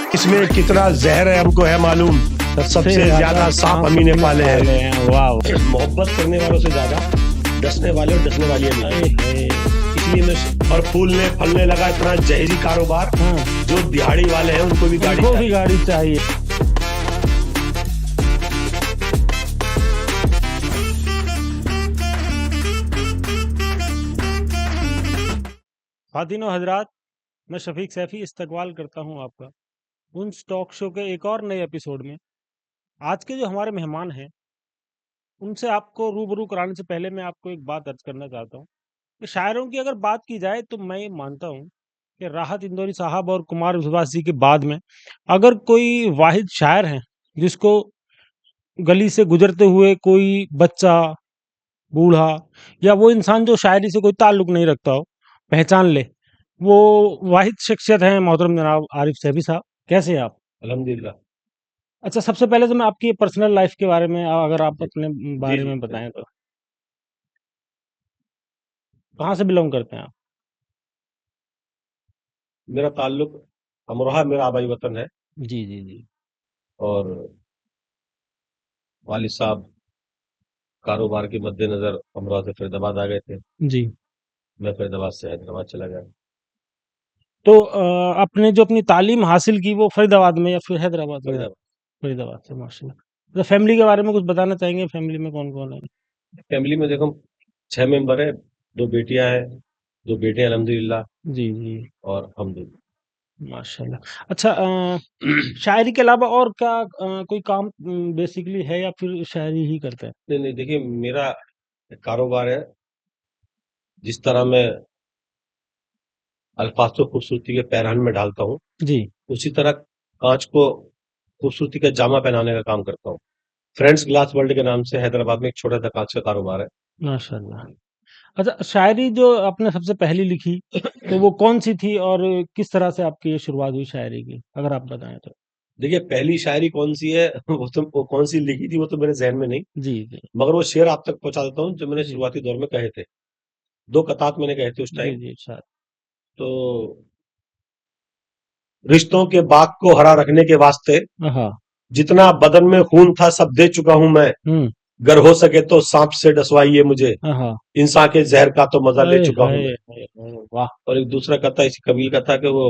इसमें कितना जहर है हमको है मालूम, सबसे ज्यादा सांप हम ही ने पाले हैं। वाह, मोहब्बत करने वालों से ज्यादा डसने वाले और डसने वाली नहीं। इसलिए मैं और फूलने फलने लगा इतना जहरी कारोबार। जो दिहाड़ी वाले हैं उनको भी गाड़ी चाहिए। खातिन और हजरात, मैं शफीक सैफी इस्तकबाल करता हूं आपका उन टॉक शो के एक और नए एपिसोड में। आज के जो हमारे मेहमान हैं उनसे आपको रूबरू कराने से पहले मैं आपको एक बात अर्ज करना चाहता हूं कि शायरों की अगर बात की जाए तो मैं ये मानता हूं कि राहत इंदौरी साहब और कुमार विश्वास जी के बाद में अगर कोई वाहिद शायर है जिसको गली से गुजरते हुए कोई बच्चा, बूढ़ा या वो इंसान जो शायरी से कोई ताल्लुक नहीं रखता हो पहचान ले, वो वाहिद शख्सियत है मोहतरम जनाब आरिफ सैफी साहब। कैसे हैं आप? अल्हम्दुलिल्लाह। अच्छा, सबसे पहले तो मैं आपकी पर्सनल लाइफ के बारे में अगर आप जी अपने जी बारे जी में बताएं तो कहाँ से बिलोंग करते हैं आप? मेरा ताल्लुक अमरोहा मेरा आबाई वतन है। जी जी जी। और वालिद साहब कारोबार के मद्देनजर अमरोहा से फरीदाबाद आ गए थे। जी। मैं फरीदाबाद से हैदराबाद चला गया। तो आपने जो अपनी तालीम हासिल की वो फरीदाबाद में या फिर हैदराबाद में? फरीदाबाद। फरीदाबाद से, माशाल्लाह। तो फैमिली के बारे में कुछ बताना चाहेंगे? फैमिली में कौन कौन है? फैमिली में देखो 6 मेंबर है। 2 बेटियां हैं, 2 बेटे हैं अल्हम्दुलिल्लाह। जी जी, और हम दो। माशाल्लाह। अच्छा, शायरी के अलावा और क्या कोई काम बेसिकली है या फिर शायरी ही करते हैं? नहीं नहीं, देखिए मेरा कारोबार है। जिस तरह मैं अल्फाज को खूबसूरती के पैरहन में ढालता हूँ, जी। उसी तरह कांच को खूबसूरती का जामा पहनाने का काम करता हूँ। फ्रेंड्स ग्लास वर्ल्ड के नाम से हैदराबाद में एक छोटा सा कांच का कारोबार है। माशाल्लाह। अच्छा, शायरी जो आपने सबसे पहली लिखी तो वो कौन सी थी और किस तरह से आपकी ये शुरुआत हुई शायरी की, अगर आप बताएं तो? देखिए पहली शायरी कौन सी है वो कौन सी लिखी थी वो तो मेरे जहन में नहीं, जी जी मगर वो शेर आप तक पहुंचा देता हूँ जो मैंने जी शुरुआती दौर में कहे थे। 2 कतात मैंने कहे थे उस जी टाइम। जी, शायद। तो रिश्तों के बाग को हरा रखने के वास्ते हाँ। जितना बदन में खून था सब दे चुका हूं मैं। हम्म। गर हो सके तो सांप से डसवाइए मुझे, हाँ। इंसान के जहर का तो मजा ले अरे चुका हूं हाय मैं। हाय हाय, वाह। और एक दूसरा कथा इसी कबील का था कि वो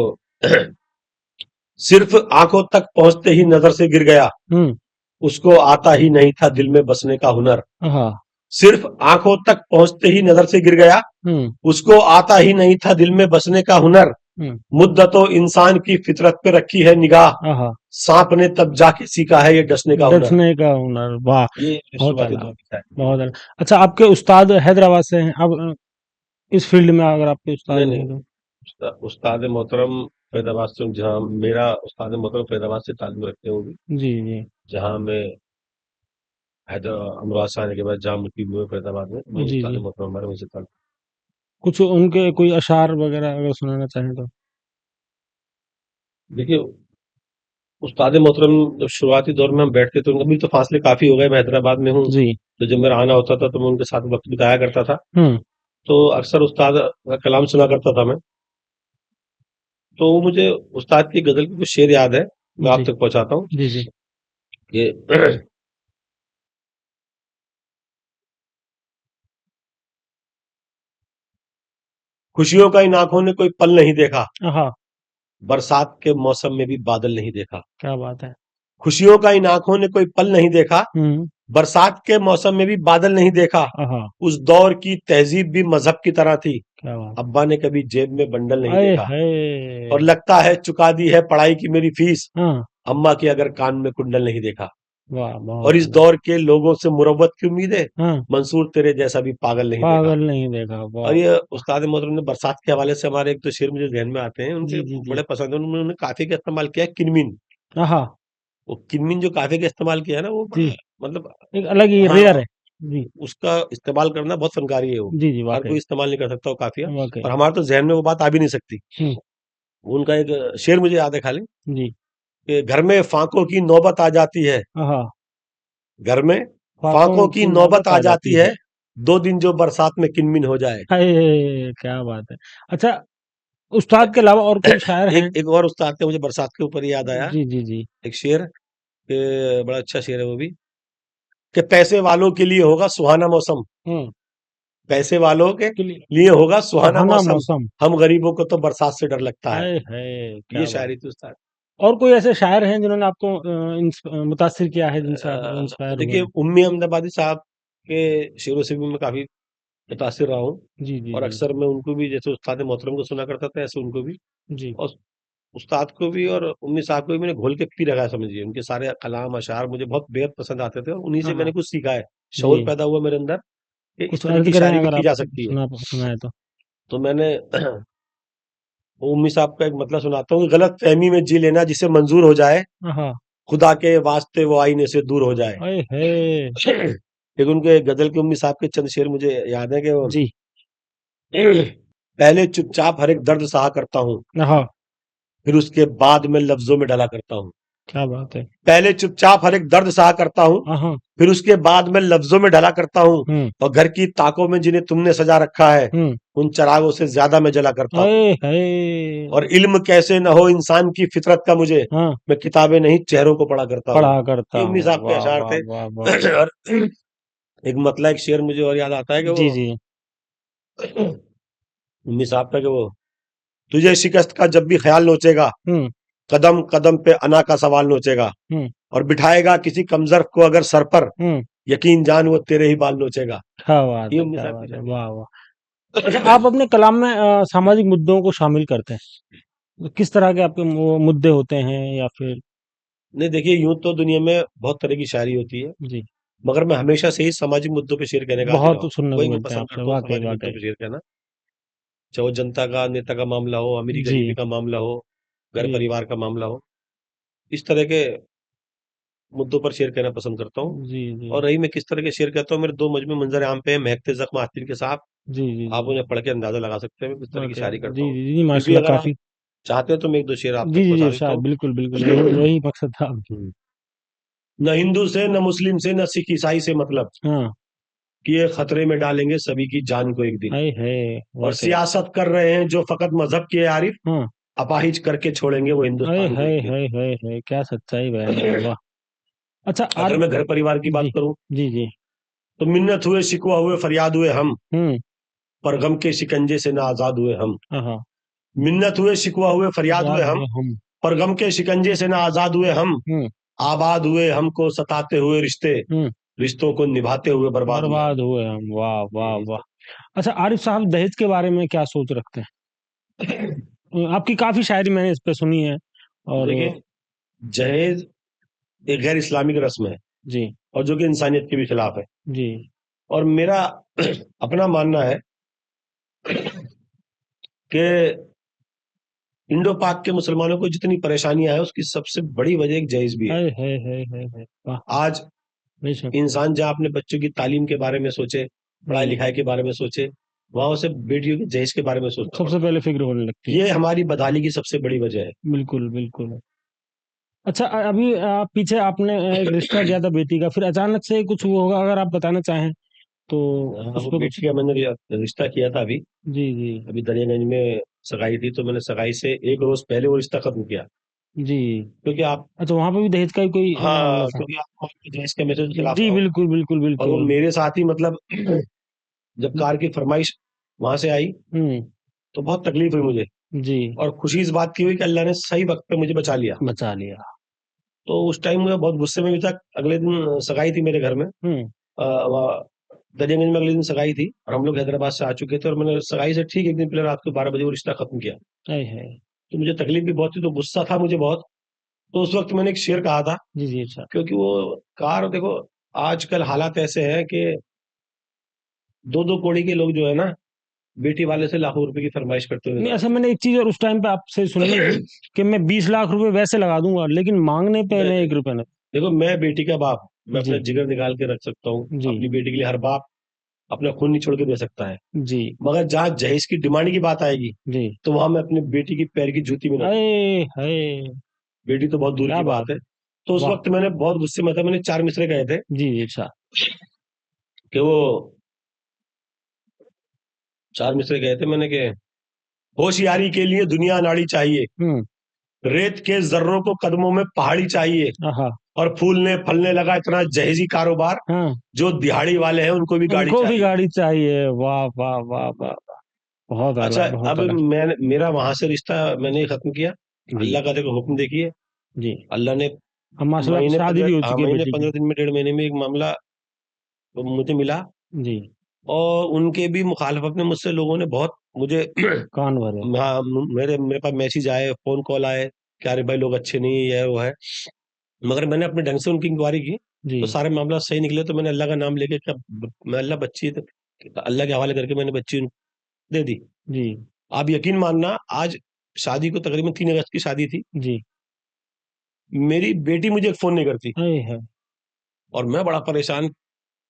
सिर्फ आंखों तक पहुंचते ही नजर से गिर गया, हम्म। उसको आता ही नहीं था दिल में बसने का हुनर। हाँ। सिर्फ आंखों तक पहुंचते ही नजर से गिर गया, हम्म। उसको आता ही नहीं था दिल में बसने का हुनर। हम्म। मुद्दतों इंसान की फितरत पे रखी है निगाह, हाँ। सांप ने तब जाके सीखा है ये डसने का हुनर। डसने का हुनर, वाह। ये बहुत शुरुआती आला, दौर की शायरी थी। बहुत आला। अच्छा, आपके उस्ताद हैदराबाद से हैं अब इस फील्ड में अगर आपके उस्ताद नहीं हैं नहीं, तो? उस्ताद मोहतरम फरीदाबाद से, जहाँ मेरा उस्ताद मोहतरम फरीदाबाद से ताल्लुक रखते होंगे। जी जी जहाँ मैं अमरोहा से आने के बाद जहाँ मुक्ति हुए फरीदाबाद में, वही जी उस्ताद जी। मोहतरम हमारे वहीं से ताल्लुक। कुछ उनके कोई अशार वगैरह अगर सुनाना चाहें तो? देखिए उस्ताद मोहतरम जब शुरुआती दौर में हम बैठते थे, अभी तो फासले काफी हो गए, मैं हैदराबाद में हूँ। जी। तो जब मेरा आना होता था तो मैं उनके साथ वक्त बिताया करता था। हम्म। तो अक्सर उस्ताद का कलाम सुना करता था मैं। तो वो मुझे उस्ताद की गजल के कुछ शेर याद है, मैं आप जी तक पहुंचाता हूँ जी जी। कि खुशियों का इन आंखों ने कोई पल नहीं देखा, हाँ। बरसात के मौसम में भी बादल नहीं देखा। क्या बात है। खुशियों का इन आंखों ने कोई पल नहीं देखा, हम्म। बरसात के मौसम में भी बादल नहीं देखा। हाँ। उस दौर की तहजीब भी मजहब की तरह थी, क्या बात। अब्बा ने कभी जेब में बंडल नहीं अरे देखा। है। और लगता है चुका दी है पढ़ाई की मेरी फीस, हाँ। अम्मा के अगर कान में कुंडल नहीं देखा। वाह, और बहुत इस आला। दौर के लोगों से मुरव्वत की उम्मीद है, हाँ। मंसूर तेरे जैसा भी पागल नहीं देखा। पागल नहीं देखा, वाह। और ये उस्ताद मोहतरम ने बरसात के हवाले से हमारे एक तो शेर मुझे ध्यान में आते हैं, उनके जी जी जी। बड़े पसंद है। उन्होंने काफी का इस्तेमाल किया है, किनमिन। हाँ। वो किनमिन जो काफी का इस्तेमाल किया है ना, वो जी, बड़ा मतलब, एक अलग ही हाँ, रेयर है। जी उसका इस्तेमाल करना बहुत फनकारी है वो। जी जी, हर वाकई। कोई इस्तेमाल नहीं कर सकता वो काफिया। वाकई। और हमारे तो जहन में वो बात आ भी नहीं सकती। हम्म। उनका एक शेर मुझे याद है खाली, जी। कि घर में फाकों की नौबत आ जाती है, हाँ। घर में फाकों फाकों की की नौबत नौबत आ आ जाती जाती है, है। 2 दिन जो बरसात में किनमिन हो जाए। हाय क्या बात है। अच्छा, उस्ताद के अलावा और कोई शायर हैं? एक और उस्ताद थे, मुझे बरसात के ऊपर ही याद आया, जी, जी, जी। एक शेर, बड़ा अच्छा शेर है वो भी, कि पैसे वालों के लिए होगा सुहाना मौसम, हुँ, पैसे वालों के के लिए लिए होगा सुहाना सुहाना मौसम, मौसम। हम गरीबों को तो बरसात से डर लगता है। हाय हाय! ये क्या बात। शायरी थी उस्ताद। और कोई ऐसे शायर हैं जिन्होंने आपको मुतासिर किया है, जिनसे आप इंस्पायर हुए देखिए हैं? उम्मी अहमदाबादी साहब के शेरों से भी मैं काफी मुतासिर रहा हूँ, जी, जी, और जी। अक्सर मैं उनको भी, जैसे उस्ताद मोहतरम को सुना करता था, ऐसे उनको भी, जी। और उस्ताद को भी और उम्मी साहब को भी मैंने घोल के पी रखा है समझिए। उनके सारे कलाम अशार मुझे बहुत बेहद पसंद आते थे, और उन्हीं हाँ, से मैंने हाँ। कुछ सीखा है, शऊर जी। पैदा हुआ मेरे अंदर कि इस कुछ तरह अर्ज़ की करें शायरी भी अगर की आप जा सकती है। सुनाएँ तो? तो मैंने वो उम्मी साहब का एक मतलब सुनाता हूँ, गलत फहमी में जी लेना जिसे मंजूर हो जाए, हाँ, हाँ। खुदा के वास्ते वो आईने से दूर हो जाए। आए हाय! एक उनके गजल के उम्मी साहब के चंद शेर मुझे याद है कि वो, जी। पहले चुपचाप हर एक दर्द सहा करता हूँ, हाँ, फिर उसके बाद में लफ्जों में ढला करता हूँ। क्या बात है। पहले चुपचाप हर एक दर्द सहा करता हूँ, हाँ, हाँ। फिर उसके बाद में लफ्जों में ढला करता हूँ, हुँ, और घर की ताकों में जिन्हें तुमने सजा रखा है, हुँ। उन चरागों से ज्यादा मैं जला करता हूँ। आए हाय! और इल्म कैसे न हो इंसान की फितरत का मुझे, हाँ, मैं किताबें नहीं चेहरों को पढ़ा करता हूँ। पढ़ा करता ये उम्मी हूँ। साहब के वाह, अशार वाह, थे। वाह, वाह! और एक मतलब एक शेर मुझे और याद आता है कि वो जी, जी। उम्मी साहब का, कि वो, तुझे शिकस्त का जब भी ख्याल नोचेगा, हुँ, कदम कदम पे अना का सवाल नोचेगा, हुँ, और बिठाएगा किसी कमजोर को अगर सर पर, हुँ। यकीन जान वो तेरे ही बाल नोचेगा। क्या बात ये है, उम्मी क्या साहब की बात है। शायरी वाह, वाह! अच्छा, आप अपने कलाम में सामाजिक मुद्दों को शामिल करते हैं। तो किस तरह के आपके वो मुद्दे होते हैं या फिर नहीं, देखिए यूं तो दुनिया में बहुत तरह की शायरी होती है, जी, मगर मैं हमेशा से ही सामाजिक मुद्दों पे शेर कहने का आदी रहा बहुत हूँ। सुनने को वही मैं मिलते हैं पसंद आपसे, करता हूँ, वाक़ई, सामाजिक मुद्दों वाक़ई। पे शेर कहना, चाहे वो जनता का नेता का मामला हो, अमीरी जी, गरीबी का मामला हो, घर जी, परिवार का मामला हो, इस तरह के मुद्दों पर शेर कहना पसंद करता हूँ। जी, जी। और रही मैं किस तरह के शेर कहता हूँ, मेरे दो मजमू मंजर आम पे हैं, महकते जख्म आस्तीन के साथ, जी, जी, आप जी, जी। उन्हें पढ़ के अंदाजा लगा सकते हैं मैं किस तरह की वाक़ई। शायरी करता जी, हूँ। जी, जी, फिर भी माशाल्लाह अगर आप काफ़ी चाहते हैं तो मैं एक दो शेर आप जी, तक जी, जी, पहुंचा देता इरशाद हूँ। बिल्कुल, बिल्कुल, यही मकसद था। हम्म। न हिंदू से, न मुस्लिम से, न सिख ईसाई से मतलब, हाँ, कि ये खतरे में डालेंगे सभी की जान को एक दिन। आए हाय! और वाक़ई। सियासत कर रहे हैं जो फकत मजहब के आरिफ, हाँ, अपाहिज करके छोड़ेंगे वो आए हिंदुस्तान को हाय, एक दिन। हाय, हाय, हाय! क्या सच्चाई बयान है, वाह! अच्छा अगर मैं घर परिवार की बात जी, करूं, जी, जी। तो मिन्नत हुए शिकवा हुए फरियाद हुए हम, हुँ, पर गम के शिकंजे से ना आजाद हुए हम। हाँ, हाँ। मिन्नत हुए शिकवा हुए फरियाद हुए याद हम, हुए हम। पर गम के शिकंजे से ना आजाद हुए हम। हुँ, आबाद हुए हमको सताते हुए रिश्ते, हुँ। रिश्तों को निभाते हुए बर्बाद हुए हम। बर्बाद हुए हम। वाह, वाह, ये वाह! अच्छा, आरिफ साहब दहेज के बारे में क्या सोच रखते हैं? आपकी काफ़ी शायरी मैंने इस पे सुनी है और देखिए, जहेज एक गैर इस्लामिक रस्म है, जी, और जो कि इंसानियत के भी खिलाफ है। जी। और मेरा अपना मानना है कि इंडो पाक के मुसलमानों को जितनी परेशानियां हैं, उसकी सबसे बड़ी वजह एक जहेज भी है। हाय, हाय, हाय, हाय, हाय! वाह! आज बेशक। इंसान जहाँ अपने बच्चों की तालीम के बारे में सोचे, पढ़ाई जी, लिखाई के बारे में सोचे, वहां उसे बेटियों के जहेज के बारे में सोचना सबसे पड़ता है। पहले फ़िक्र होने लगती है। ये हमारी बदहाली की सबसे बड़ी वजह है। बिल्कुल, बिल्कुल। अच्छा अभी पीछे आपने एक रिश्ता किया था बेटी का, फिर अचानक से कुछ हुआ होगा अगर आप बताना चाहें, तो हाँ, उस वो पे कुछ बेटी का मैंने रिश्ता किया था अभी। जी, जी। अभी दरियागंज में सगाई थी, तो मैंने सगाई से एक रोज पहले वो रिश्ता खत्म किया, जी। क्योंकि आप, अच्छा वहाँ पे भी दहेज का ही कोई मामला हाँ, था? क्योंकि आप दहेज के मैसेज के खिलाफ जी, रहो। बिल्कुल, बिल्कुल, और वो बिल्कुल। मेरे साथ ही मतलब जब कार की फरमाइश वहां से आई, हुँ, तो बहुत तकलीफ हुई मुझे। जी, और खुशी इस बात की हुई कि अल्लाह ने सही वक्त पे मुझे बचा लिया। बचा लिया। तो उस टाइम मैं बहुत गुस्से में भी था। अगले दिन सगाई थी मेरे घर में, हुँ, दरियागंज में अगले दिन सगाई थी, और हम लोग हैदराबाद से आ चुके थे, और मैंने सगाई से ठीक एक दिन पहले रात को 12 बजे वो रिश्ता खत्म किया। आय हाय! तो मुझे तकलीफ भी बहुत थी, तो गुस्सा था मुझे बहुत। तो उस वक्त मैंने एक शेर कहा था, जी, जी, अच्छा। क्योंकि वो कार देखो, आजकल हालात ऐसे हैं कि दो दो कौड़ी के लोग जो है ना, बेटी वाले से लाखों रुपए की फरमाइश करते हुए नहीं नजर अच्छा आते मैंने एक चीज़ और उस टाइम पे आपसे सुनी थी हैं। कि मैं 20 लाख रुपए वैसे लगा दूँगा, लेकिन माँगने पे मैं मैं 1 रुपया नहीं देखो, मैं बेटी का बाप, मैं अपना जी, जिगर निकाल के रख सकता हूँ जी, अपनी बेटी के लिए। हर बाप अपना खून नहीं छोड़ के दे सकता है, जी, मगर जहाँ जहेज की डिमांड की बात आएगी, जी। तो वहां मैं अपनी बेटी की पैर की जूती भी ना दूं। आए हाय! बेटी तो बहुत दूर क्या की बात बात है। है! तो उस वाह! वक्त मैंने बहुत गुस्से में था, मैंने चार मिसरे कहे थे जी, जी, अच्छा। कि वो चार मिसरे गए थे मैंने कि होशियारी के लिए दुनिया नाड़ी चाहिए, रेत के जर्रों को कदमों में पहाड़ी चाहिए, आहा, और फूलने फलने लगा इतना जहेजी कारोबार, हाँ, जो दिहाड़ी वाले हैं उनको भी गाड़ी उनको भी चाहिए। गाड़ी चाहिए। वाह वाह वाह वाह वाह, बहुत अच्छा, अलग, बहुत अब अलग। मेरा वहां से रिश्ता मैंने खत्म किया। जी अल्लाह का देखो हुक्म देखिए, जी। अल्लाह ने अब माशाल्लाह शादी भी हो चुकी है महीने बेटी की। 15 दिन में, 1.5 महीने में एक मामला मुझे मिला, जी, और उनके भी मुखालफत में मुझसे लोगों ने बहुत मुझे कान भरे। हाँ, मेरे पास मैसेज आए, फोन कॉल आए कि अरे भाई लोग अच्छे नहीं है, ये है, वो है। मगर मैंने अपने ढंग से उनकी इंक्वायरी की, जी तो सारे मामला सही निकले। तो मैंने अल्लाह का नाम लेके मैं अल्लाह बच्ची अल्लाह के हवाले करके मैंने बच्ची उनको दे दी। जी आप यकीन मानना, आज शादी को तकरीबन 3 अगस्त की शादी थी, जी। मेरी बेटी मुझे एक फोन नहीं करती, अरे है। और मैं बड़ा परेशान,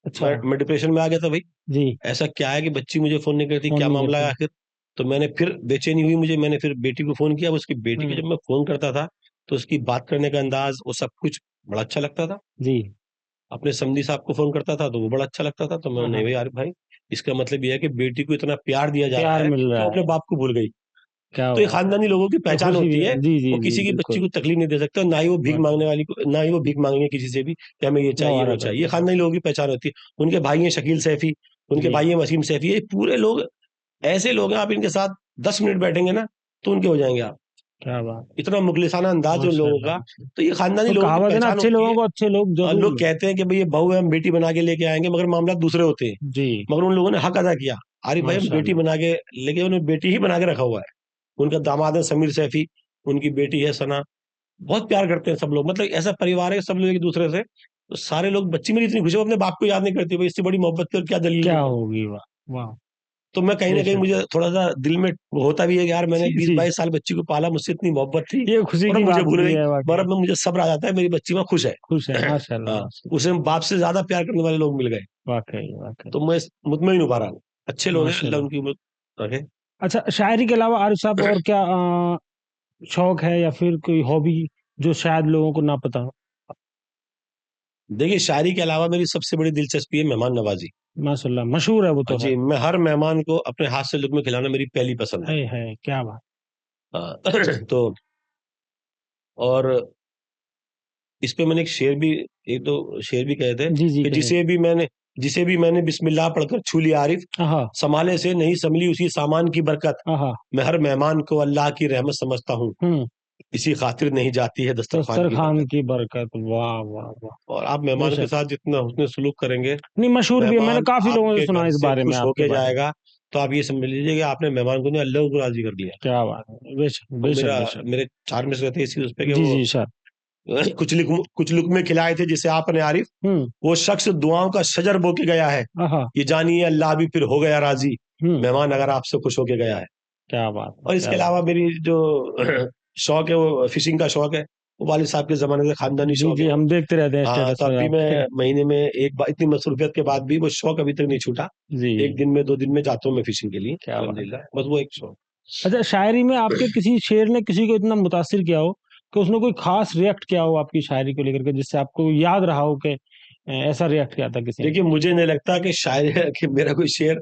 अच्छा। मैं डिप्रेशन में आ गया था भाई। जी। ऐसा क्या है कि बच्ची मुझे फोन नहीं करती, फोन क्या नहीं मामला है करती। आखिर? तो मैंने फिर बेचैनी हुई मुझे, मैंने फिर बेटी को फोन किया। उसकी बेटी को हम्म। जब मैं फोन करता था, तो उसकी बात करने का अंदाज, वो सब कुछ बड़ा अच्छा लगता था। जी। अपने समधी साहब को फोन करता था तो वो बड़ा अच्छा लगता था। तो मैं, हाँ नहीं हाँ। भाई, यार भाई, इसका मतलब ये है कि बेटी को इतना प्यार दिया जा रहा प्यार है मिल कि रहा वो अपने है। बाप को भूल गई। क्या तो ये बात है। खानदानी लोगों की तो पहचान खुशी भी होती है। है। जी जी वो जी, किसी की बच्ची बिल्कुल। को तकलीफ नहीं दे सकता, ना ही वो भीख वाकई। मांगने वाली को, ना ही वो भीख मांगेंगे किसी से भी कि हमें ये चाहिए, वो मुबारक है, चाहिए। ये मुबारक। खानदानी लोगों की पहचान होती है। उनके भाई हैं शकील सैफी, उनके जी। भाई हैं वसीम सैफी, ये पूरे लोग ऐसे लोग हैं, आप इनके साथ 10 मिनट बैठेंगे ना तो उनके हो जाएंगे आप। क्या बात। इतना मुखलिसाना अंदाज है उन लोगों माशाल्लाह, का। माशाल्लाह। तो ये खानदानी वो लोगों की कहावत है ना, पहचान अच्छे होती लोगों है। को अच्छे लोग और जरूर लोग मिलते कहते हैं कि भाई ये बहू है, हम बेटी बना के लेके आएंगे, मगर मामला दूसरे होते हैं। हैं। जी। मगर उन लोगों ने हक अदा किया, अरे भाई हम बेटी माशाल्लाह। बना के, लेकिन उन्हें बेटी ही बना के रखा हुआ है। उनका दामाद है समीर सैफी, उनकी बेटी है सना। बहुत प्यार करते हैं सब लोग, मतलब ऐसा परिवार है कि सब लोग एक दूसरे से। तो सारे लोग, बच्ची मेरी इतनी खुश है, वो अपने बाप को याद नहीं करती, भाई इससे बड़ी मोहब्बत की और क्या दलील क्या दूं मैं। होगी। वाह वाह। तो मैं कहीं ना कहीं, बेशक। मुझे थोड़ा सा दिल में वो होता भी है कि यार मैंने जी बीस जी। बाईस साल बच्ची को पाला, मुझसे इतनी मोहब्बत थी, ये खुशी और अब की मुझे बात भूल भी गई। है और वाकई। अब मुझे सब्र आ जाता है, मेरी बच्ची में खुश है। खुश है, माशाल्लाह, हाँ, माशाल्लाह। उसे बाप से ज्यादा प्यार करने वाले लोग मिल गए। वाकई वाकई। तो मैं मुतमईन हूँ बहरहाल, अच्छे लोग हैं, अल्लाह माशाल्लाह। उनकी उम्र रखे। अच्छा, शायरी के अलावा आरिफ साहब और क्या शौक है या फिर कोई हॉबी जो शायद लोगों को ना पता हो? देखिए, शायरी के अलावा मेरी सबसे बड़ी दिलचस्पी है मेहमान नवाजी। माशाल्लाह, मशहूर है वो तो है। जी, मैं हर मेहमान को अपने हाथ से लुक़्मे खिलाना मेरी पहली पसंद है। है क्या बात। हाँ, तो और इस पे मैंने एक दो शेर भी कहे थे जी जी, कि कहे। जिसे भी मैंने बिस्मिल्लाह पढ़कर छू लिया आरिफ, हाँ संभाले से नहीं संभली उसी सामान की बरकत, हाँ। मैं हर मेहमान को अल्लाह की रहमत समझता हूँ, हम्म। इसी खातिर नहीं जाती है दस्तरखान की दस्तरखान बरकत। की बरकत, वाह वाह वाह। और आप मेहमानों के बेशक। साथ जितना हुस्न सलूक करेंगे, नहीं, मशहूर भी है, मैंने मेहमान काफी लोगों से आपके सुना घर इस से बारे में, खुश आपके होके बारे में। जाएगा। तो आप ये समझ लीजिए कि आपने मेहमान को नहीं, अल्लाह को राजी कर लिया। क्या बात है, बेशक तो बेशक बेशक। मेरे 4 मिसरे थे इसी उस पे कि जी वो जी सर। कुछ लुकमे खिलाए थे जिसे आपने आरिफ, हम्म। वो शख्स दुआओं का शजर बो के गया है, हाँ। ये जानिए अल्लाह भी फिर हो गया राजी, हम्म। मेहमान अगर आपसे खुश होके गया है। क्या बात है, और क्या इसके बात। अलावा मेरी जो शौक है, वो फिशिंग का शौक है। वो वालिद साहब के जमाने से खानदानी जी शौक है जी, वो। हम देखते रहते हैं हाँ, स्टेटस तो अब पर भी आपके। मैं महीने में एक बार, इतनी मसरूफियत के बाद भी वो शौक अभी तक नहीं छूटा। जी। एक दिन में 2 दिन में जाता हूँ मैं फिशिंग के लिए, क्या बात है। अल्हम्दुलिल्लाह, बस वो एक शौक। अच्छा, शायरी में आपके किसी शेर ने किसी को इतना मुतासिर किया हो कि उसने कोई खास रिएक्ट किया हो आपकी शायरी को लेकर के, जिससे आपको याद रहा हो कि ऐसा रिएक्ट किया था किसी ने? देखिए, मुझे नहीं लगता कि शायर कि मेरा कोई शेर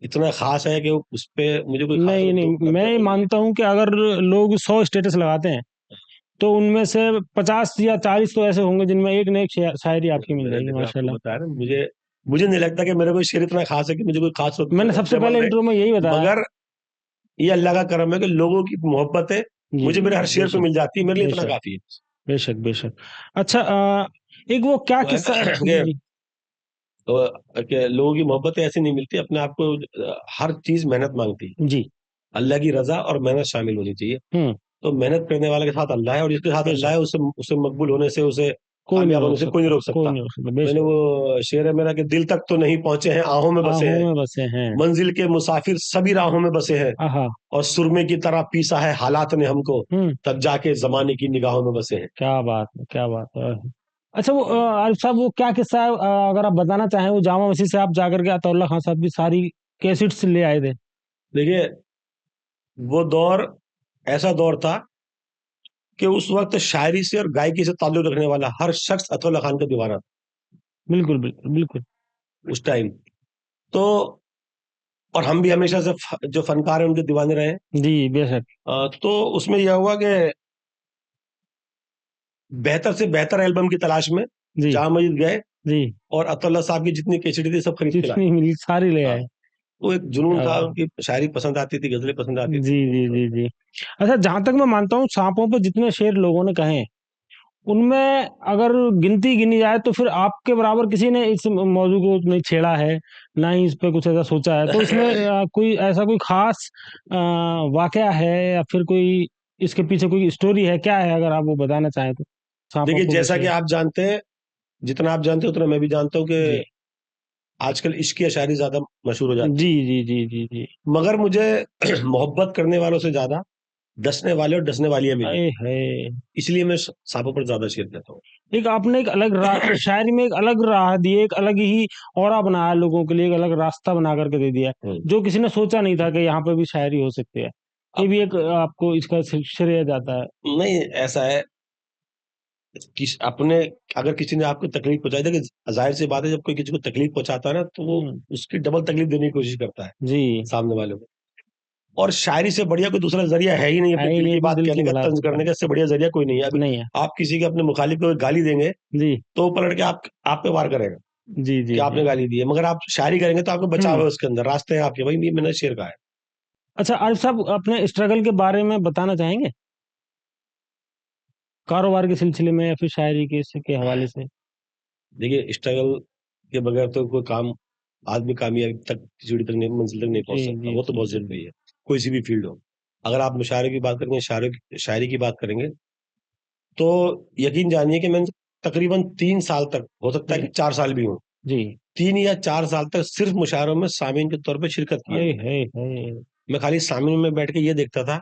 इतना खास है कि उस पे मुझे कोई खास नहीं रद्द नहीं, करना मैं चाहिए। मानता हूं कि अगर लोग 100 स्टेटस लगाते हैं तो उनमें से 50 या 40 तो ऐसे होंगे जिनमें एक न एक शायरी आपकी मिल मैंने जाएगी, देखो आपको माशाल्लाह। बताया ना, मुझे मुझे नहीं लगता कि मेरा कोई शेर इतना खास है कि मुझे कोई खास मैंने सबसे अमल पहले रहे। इंट्रो में यही बताया। मगर ये अल्लाह का करम है कि लोगों की मोहब्बत है, जी मुझे जी मेरे हर जी, शेर पे बेशक मिल जाती है, मेरे लिए इतना बेशक काफी है। बेशक बेशक। अच्छा, एक वो क्या वो है किस्सा। ना जी कि जी। कि लोगों की मोहब्बत ऐसे नहीं मिलती, अपने आप को हर चीज मेहनत मांगती है। जी। अल्लाह की रजा और मेहनत शामिल होनी चाहिए। हम्म। तो मेहनत करने वाले के साथ अल्लाह है, और जिसके साथ अल्लाह बेशक। है उसे उसे मकबूल होने से, उसे कोई नहीं कामयाब होने रोक से कोई नहीं सकता, रोक कोई सकता। नहीं रोक सकता, मैंने बेशक। वो शेर है मेरा कि दिल तक तो नहीं पहुंचे हैं, आहों में बसे आहों हैं, में बसे हैं। मंजिल के मुसाफिर सभी राहों में बसे हैं, आहा। और सुरमे की तरह पीसा है हालात ने हमको, हम्म। तब जाके जमाने की निगाहों में बसे हैं। क्या बात है, क्या बात है। अच्छा, वो आरिफ साहब, वो क्या किस्सा है, अगर आप बताना चाहें, वो जामा मस्जिद से आप जाकर के अताउल्लाह खान साहब की सारी कैसेट्स ले आए थे? देखिए, वो दौर ऐसा दौर था कि उस वक्त शायरी से और गायकी से ताल्लुक रखने वाला हर शख्स अतुल्ला खान का दीवाना था बिल्कुल बिल्कुल बिल्कुल। उस टाइम। तो और हम भी हमेशा से जो फनकार हैं उनके दीवाने रहे हैं। जी बेशक। तो उसमें यह हुआ कि बेहतर से बेहतर एल्बम की तलाश में जी जामा मस्जिद गए जी। और अतुल्ला साहब की जितनी कैसेट थी सब खरीद के लाए। जितनी मिली सारी ले हाँ, आए। वो एक जुनून क्या था, बात। उनकी शायरी पसंद आती थी, गजलें पसंद आती जी थी। जी जी जी। अच्छा, जहां तक मैं मानता हूँ सांपों पे जितने शेर लोगों ने कहे, उनमें अगर गिनती गिनी जाए तो फिर आपके बराबर किसी ने इस मौजू को नहीं छेड़ा है, ना ही इस पे कुछ ऐसा सोचा है। तो इसमें कोई ऐसा कोई खास वाकया है या फिर कोई इसके पीछे कोई स्टोरी है, क्या है, अगर आप वो बताना चाहें तो। सांपों देखिए, पे जैसा कि शेर। आप जानते हैं, जितना आप जानते हैं उतना मैं भी जानता हूँ कि जी आजकल इश्क की शायरी ज्यादा मशहूर हो जाती जी है। जी जी जी जी। मगर मुझे मोहब्बत करने वालों से ज्यादा डसने वाले और डसने वालियां मिली, अरे है। इसलिए मैं सांपों पर ज्यादा शेयर करता हूँ। एक आपने एक अलग शायरी में एक अलग राह दी है, एक अलग ही ऑरा बनाया लोगों के लिए, एक अलग रास्ता बना करके दे दिया है, हम्म। जो किसी ने सोचा नहीं था कि यहाँ पे भी शायरी हो सकती है। ये अब भी एक आपको इसका श्रेय जाता है। नहीं, ऐसा है अपने, अगर किसी ने आपको तकलीफ पहुंचाई, देखिए जाहिर सी बात है, जब कोई किसी को तकलीफ पहुंचाता है ना तो वो हम्म। उसकी डबल तकलीफ देने की कोशिश करता है जी। सामने वाले को। और शायरी से बढ़िया कोई दूसरा जरिया है ही नहीं है अपने ही दिल नहीं, की अपने बात दिल की कहने का, भला तंज करने का, इससे बढ़िया जरिया कोई नहीं है। अभी नहीं है। आप किसी के अपने मुखालिफ को गाली देंगे जी तो वो पलट के आप पे वार करेगा जी कि जी जी। आपने गाली दी है, मगर आप शायरी करेंगे तो आपको बचाव हम्म। है, उसके अंदर रास्ते हैं आपके, भाई ये मैंने शेर कहा है। अच्छा, आरिफ साहब अपने स्ट्रगल के बारे में बताना चाहेंगे, कारोबार के सिलसिले में या फिर शायरी के हवाले से। देखिए, स्ट्रगल के बगैर तो कोई काम, आदमी कामयाबी तक, सीढ़ी तक नहीं, मंजिल तक नहीं पहुंच जी सकता, जी वो तो जी बहुत जी जरूरी है, कोई सी भी फील्ड हो। अगर आप मुशायरे की बात करेंगे, शायरी की बात करेंगे, तो यकीन जानिए कि मैंने तकरीबन 3 साल तक, हो सकता है जी कि 4 साल भी हो, जी। 3 या 4 साल तक सिर्फ मुशायरों में सामीन के तौर पे शिरकत की है अरे मैंने। है। मैं खाली सामीन में बैठ के ये देखता था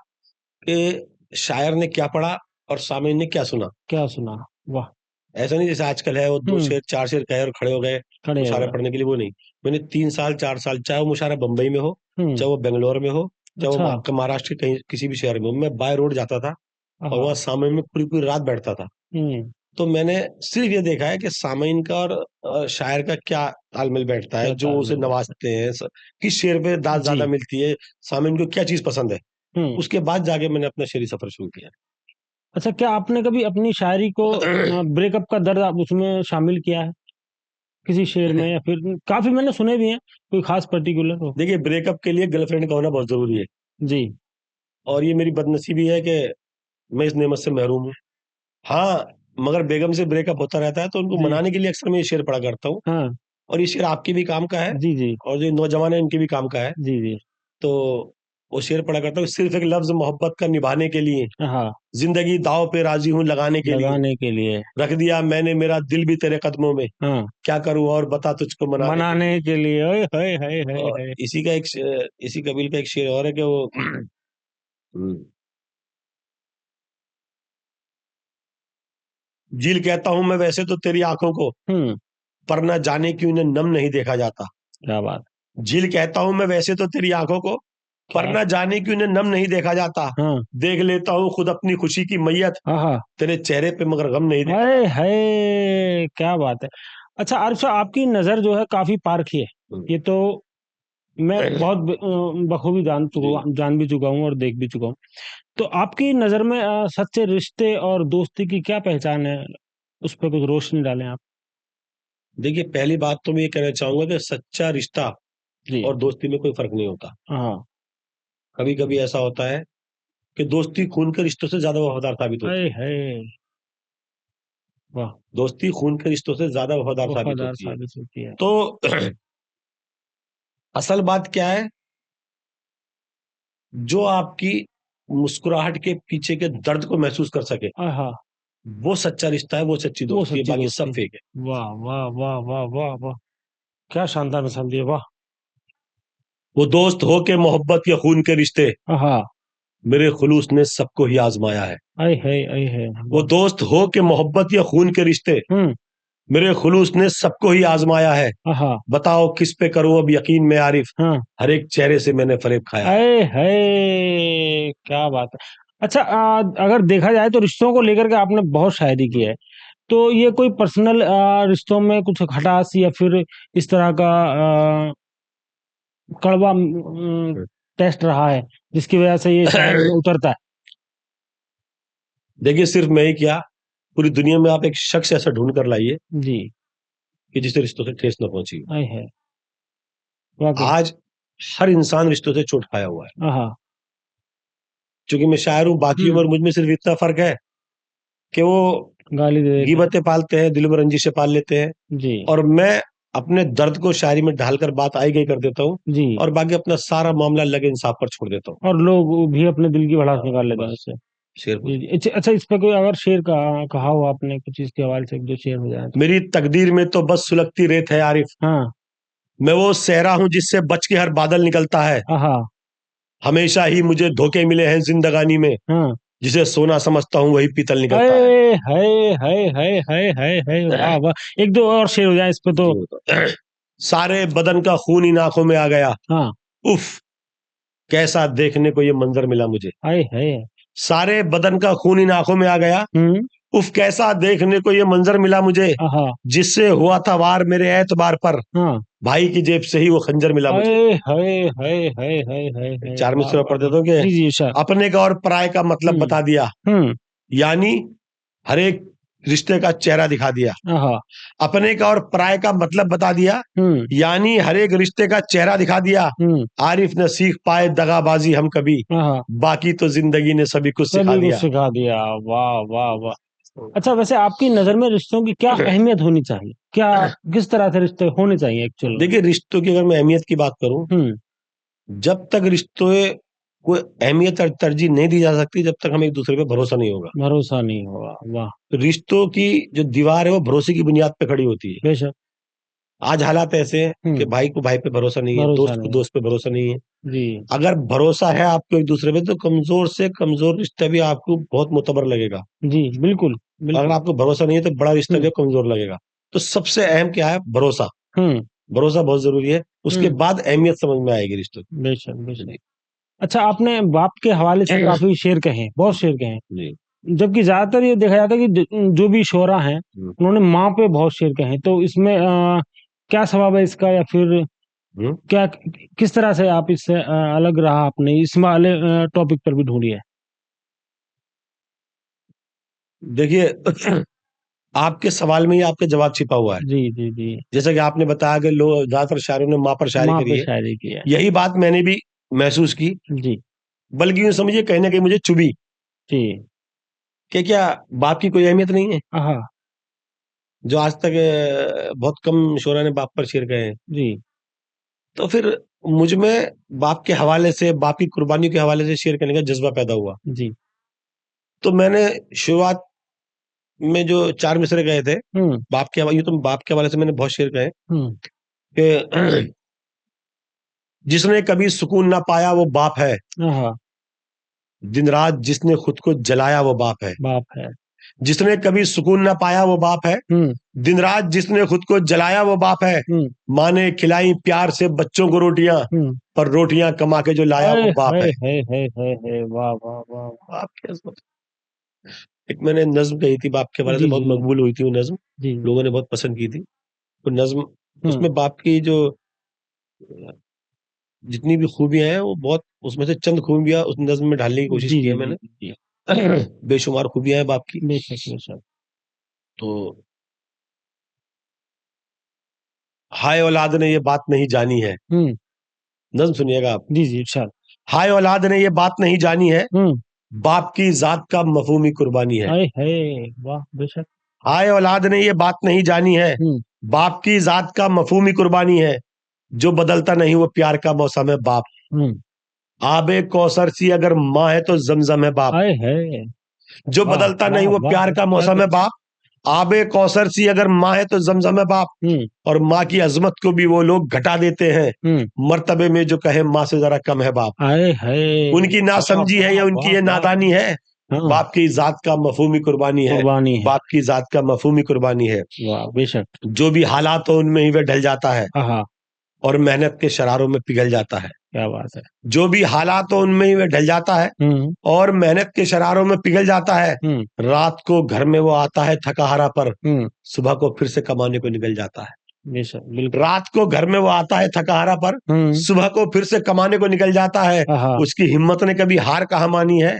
कि शायर ने क्या पढ़ा और सामीन ने क्या सुना। क्या सुना। वाह। ऐसा नहीं जैसे आजकल है, वो दो हम्म। शेर 4 शेर कहे और खड़े हो गए खड़े हो मुशायरा गए। पढ़ने के लिए, वो नहीं। मैंने 3 साल 4 साल, चाहे वो मुशायरा बम्बई में हो, हम्म। चाहे वो बेंगलोर में हो, चाहे वो अच्छा। आपका महाराष्ट्र के कहीं किसी भी शहर में हो, मैं बाय रोड जाता था और हाँ। वहाँ सामने में पूरी पूरी रात बैठता था। हम्म। तो मैंने सिर्फ ये देखा है कि सामईन का और शायर का क्या तालमेल बैठता है, क्या जो उसे तालमेल बैठता नवाजते हैं, किस शेर पे है। दाद जी। ज्यादा मिलती है, सामईन को क्या चीज पसंद है। हम्म। उसके बाद जाके मैंने अपना शेरी सफर शुरू किया। अच्छा, क्या आपने कभी अपनी शायरी को ब्रेकअप का दर्द आप उसमें शामिल किया है, किसी शेर में, या फिर काफी मैंने सुने भी हैं, कोई खास पर्टिकुलर हो। देखिए, ब्रेकअप के लिए गर्लफ्रेंड का होना बहुत जरूरी है, जी। और ये मेरी बदनसीबी है कि मैं इस नेमत से महरूम हूँ। हाँ, मगर बेगम से ब्रेकअप होता रहता है तो उनको जी। मनाने के लिए अक्सर मैं ये शेर पढ़ा करता हूँ, हाँ। और ये शेर आपके भी काम का है जी जी और जो नौजवान है इनके भी काम का है। जी जी। तो वो शेर पढ़ा करता हूँ, सिर्फ एक लफ्ज मोहब्बत का निभाने के लिए, हाँ। जिंदगी दाव पे राजी हूँ लगाने के लिए, लगाने के लिए। रख दिया मैंने मेरा दिल भी तेरे कदमों में, हाँ। क्या करूँ और बता तुझको मनाने के मनाने लिए। के लिए। ओए हाय हाय हाय और हाय। इसी कबील का एक शेर और है कि वो झील कहता हूं मैं वैसे तो तेरी आंखों को, हम्म। पर न जाने क्यों इन्हें नम नहीं देखा जाता। क्या बात। झील कहता हूं मैं वैसे तो तेरी आंखों को, पर क्या। न जाने क्यों इन्हें नम नहीं देखा जाता। हाँ। देख लेता हूँ खुद अपनी खुशी की मैयत, हाँ हाँ। तेरे चेहरे पे मगर गम नहीं देखा हाय जाता। हाय, क्या बात है। अच्छा आरिफ साहब, आपकी नजर जो है काफी पारखी है, ये तो मैं बहुत बखूबी जी, जान भी चुका हूँ और देख भी चुका हूँ। तो आपकी नजर में सच्चे रिश्ते और दोस्ती की क्या पहचान है, उस पर कुछ रोशनी डालें आप। देखिए, पहली बात तो मैं ये कहना चाहूंगा कि सच्चा रिश्ता जी। और दोस्ती में कोई फर्क नहीं होता। हाँ। कभी कभी ऐसा होता है कि दोस्ती खून के रिश्तों से ज्यादा वफादार साबित होती हाय है। हाय। वाह। दोस्ती खून के रिश्तों से ज्यादा वफादार साबित वफादार होती है। साबित होती है। तो असल बात क्या है, जो आपकी मुस्कुराहट के पीछे के दर्द को महसूस कर सके, हाँ। वो सच्चा रिश्ता है, वो सच्ची वो दोस्ती है, सच्ची बाकी सब दोस्ती। फेक है। वाह वाह वाह वाह वाह वाह। क्या शानदार मिसाल दिए, वाह। वो दोस्त हो के मोहब्बत या खून के रिश्ते, हाँ। मेरे खुलूस ने सबको ही आजमाया है। आई है, वो वाह। दोस्त हो के मोहब्बत या खून के रिश्ते, हम्म। मेरे खुलूस ने सबको ही आजमाया है। हाँ बताओ किस पे करूं अब यकीन में आरिफ, हाँ। हर एक चेहरे से मैंने फरेब खाया है। अरे है, क्या बात है। अच्छा, अगर देखा जाए तो रिश्तों को लेकर के आपने बहुत शायरी की है, तो ये कोई पर्सनल रिश्तों में कुछ खटास या फिर इस तरह का कड़वा टेस्ट रहा है जिसकी वजह से ये शायर में उतरता है? देखिए, सिर्फ मैं ही क्या, पूरी दुनिया में आप एक शख्स ऐसा ढूंढ कर लाइए जी। कि जिसे रिश्तों से ठेस न पहुंची। आए है वाकई। आज हर इंसान रिश्तों से चोट खाया हुआ है। हाँ। क्योंकि मैं शायर हूं, बाकी और मुझ में सिर्फ इतना फर्क है कि वो गाली दे देते गीबतें पालते हैं, दिल में रंजिशें पाल लेते हैं, हैं। जी और मैं अपने दर्द को शायरी में ढालकर बात आई गई कर देता हूँ, जी। और बाकी अपना सारा मामला लगे इंसाफ पर छोड़ देता हूँ। और लोग भी अपने दिल की भड़ास निकाल लेते हैं बस, उससे। शेर जी जी। अच्छा अच्छा, इस पे कोई अगर शेर कहा हो आपने कुछ इसके हवाले से जो शेर हो जाए तो? मेरी तकदीर में तो बस सुलगती रेत है आरिफ, हाँ। मैं वो सहरा हूं जिससे बच के हर बादल निकलता है, हाँ हमेशा ही मुझे धोखे मिले हैं जिंदगानी में, हाँ। जिसे सोना समझता हूँ वही पीतल निकलता है। हाय हाय हाय हाय हाय हाय हाय, वाह वाह, एक दो और शेर हो जाए इस पे तो। सारे बदन का खून इन आंखों में आ गया, हाँ। उफ कैसा देखने को ये मंजर मिला मुझे। हाय हाय। सारे बदन का खून इन आंखों में आ गया, उफ कैसा देखने को ये मंजर मिला मुझे, हाँ जिससे हुआ था वार मेरे एतबार पर, हाँ। भाई की जेब से ही वो खंजर मिला मुझे। हाय हाय हाय हाय हाय हाय एक हाय, चार वाह मिसरा वाह पढ़ वाह। देता हूँ जी कि जी सर। अपने का और पराये का मतलब बता दिया, हम्म। यानी हर एक रिश्ते का चेहरा दिखा दिया। हाँ। अपने का और पराये का मतलब बता दिया, हम्म यानी हर एक रिश्ते का चेहरा दिखा दिया। हम्म। आरिफ न सीख पाए दगाबाजी हम कभी, हाँ। बाकी तो जिंदगी ने सभी कुछ सिखा सभी कुछ दिया। सिखा दिया, वाह वाह वाह। अच्छा, वैसे आपकी नजर में रिश्तों की क्या अहमियत होनी चाहिए, क्या किस तरह से रिश्ते होने चाहिए एक्चुअल में? देखिए, रिश्तों की अगर मैं अहमियत की बात करूं, हम्म। जब तक रिश्तों को अहमियत और तरजीह नहीं दी जा सकती, जब तक हमें एक दूसरे पे भरोसा नहीं होगा। भरोसा नहीं होगा, वाह। तो रिश्तों की जो दीवार है वो भरोसे की बुनियाद पे खड़ी होती है। बेशक। आज हालात ऐसे हैं कि हम्म। भाई को भाई पे भरोसा नहीं है, भरोसा दोस्त को नहीं। दोस्त पे भरोसा नहीं है। जी अगर भरोसा है आपको एक दूसरे पे, तो कमजोर से कमजोर रिश्ता भी आपको बहुत मुतबर लगेगा। जी, बिल्कुल अगर बिल्कुल। आपको भरोसा नहीं है तो बड़ा रिश्ता भी हम्म आपको कमजोर लगेगा। तो सबसे अहम क्या है? भरोसा। हम्म भरोसा बहुत जरूरी है, उसके हम्म। बाद अहमियत समझ में आएगी रिश्तों बेशक बेशक। की। अच्छा, आपने बाप के हवाले से काफी शेर कहे हैं, बहुत शेर कहे हैं। जी। जबकि ज्यादातर ये देखा जाता है कि जो भी शोरा हैं हम्म। उन्होंने माँ पे बहुत शेर कहे हैं, तो इसमें क्या सबब है इसका, या फिर हम्म। क्या किस तरह से आप इससे अलग रहा आपने इस वाले टॉपिक पर भी ढूंढी है? देखिए, आपके सवाल में ही आपका जवाब छिपा हुआ है। जी जी जी। जैसा कि आपने बताया कि लोग ज्यादातर शायरों ने माँ पर शायरी माँ करी पे है, शायरी की है। यही बात मैंने भी महसूस की, जी बल्कि यूं समझिए कहीं ना कहीं मुझे चुभी जी। कि क्या बाप की कोई अहमियत नहीं है? हाँ। जो आज तक बहुत कम शोरा ने बाप पर शेर कहे हैं। जी तो फिर मुझ में बाप के हवाले से, बाप की कुर्बानियों के हवाले से शेर करने का जज्बा पैदा हुआ। जी। तो मैंने शुरुआत में जो चार मिसरे गए थे हम्म बाप के हवाले, ये तो बाप के हवाले से मैंने बहुत शेर कहे हम्म। कि जिसने कभी सुकून ना पाया वो बाप है, हाँ। दिन रात जिसने खुद को जलाया वो बाप है। बाप है। जिसने कभी सुकून ना पाया वो बाप है, हम्म दिन रात जिसने खुद को जलाया वो बाप है। हम्म माँ ने खिलाई प्यार से बच्चों को रोटियां, हम्म। पर रोटियां कमा के जो लाया हाय वो बाप हाय है। हाय हाय हाय हाय, वाह वाह वाह। बाप क्या एक मैंने नज्म कही थी बाप के बारे से, जी बहुत जी मकबूल हुई थी वो नज्म, जी। लोगों ने बहुत पसंद की थी वो नज्म। हम्म। उसमें बाप की जो जितनी भी खूबियां हैं वो बहुत, उसमें से चंद खूबियां उस नज्म में ढालने की कोशिश जी की है जी जी मैंने। जी जी। बेशुमार खूबियां हैं बाप की। बेशक बेशक। तो हाय औलाद ने ये बात नहीं जानी है, हम्म। नज्म सुनिएगा आप। जी जी इरशाद। हाय औलाद ने ये बात नहीं जानी है, हम्म। बाप की जात का मफहूमी कुर्बानी है। हाय हाय, वाह बेशक। हाय औलाद ने ये बात नहीं जानी है, हम्म बाप की जात का मफहूमी कुर्बानी है, जो बदलता नहीं वो प्यार का मौसम है बाप। हम्म। आबे कौसर सी अगर माँ है तो जमजम है बाप, हाय हाय, जो वाह बदलता नहीं वाह वो वाह, प्यार का क्या मौसम है कुछ। बाप। आबे कौसर सी अगर माँ है तो जमजम है बाप, हम्म और माँ की अजमत को भी वो लोग घटा देते हैं, हम्म। मर्तबे में जो कहे माँ से जरा कम है बाप। हाय हाय, उनकी वाह नासमझी है वाह या उनकी वाह ये वाह। नादानी है, हाँ। बाप की जात का मफहूमी कुर्बानी है। कुर्बानी है। बाप की जात का मफहूमी कुर्बानी है। वाह बेशक। जो भी हालात हो उनमें ही वह ढल जाता है, हाँ हाँ। और मेहनत के शरारों में पिघल जाता है। क्या बात है। जो भी हालात हो उनमें ही वह ढल जाता है, हम्म और मेहनत के शरारों में पिघल जाता है। हम्म रात को घर में वो आता है थका हारा पर, हम्म। सुबह को फिर से कमाने को निकल जाता है। बेशक, बिल्कुल। रात को घर में वो आता है थका हारा पर, सुबह को फिर से कमाने को निकल जाता है। उसकी हिम्मत ने कभी हार कहाँ मानी है।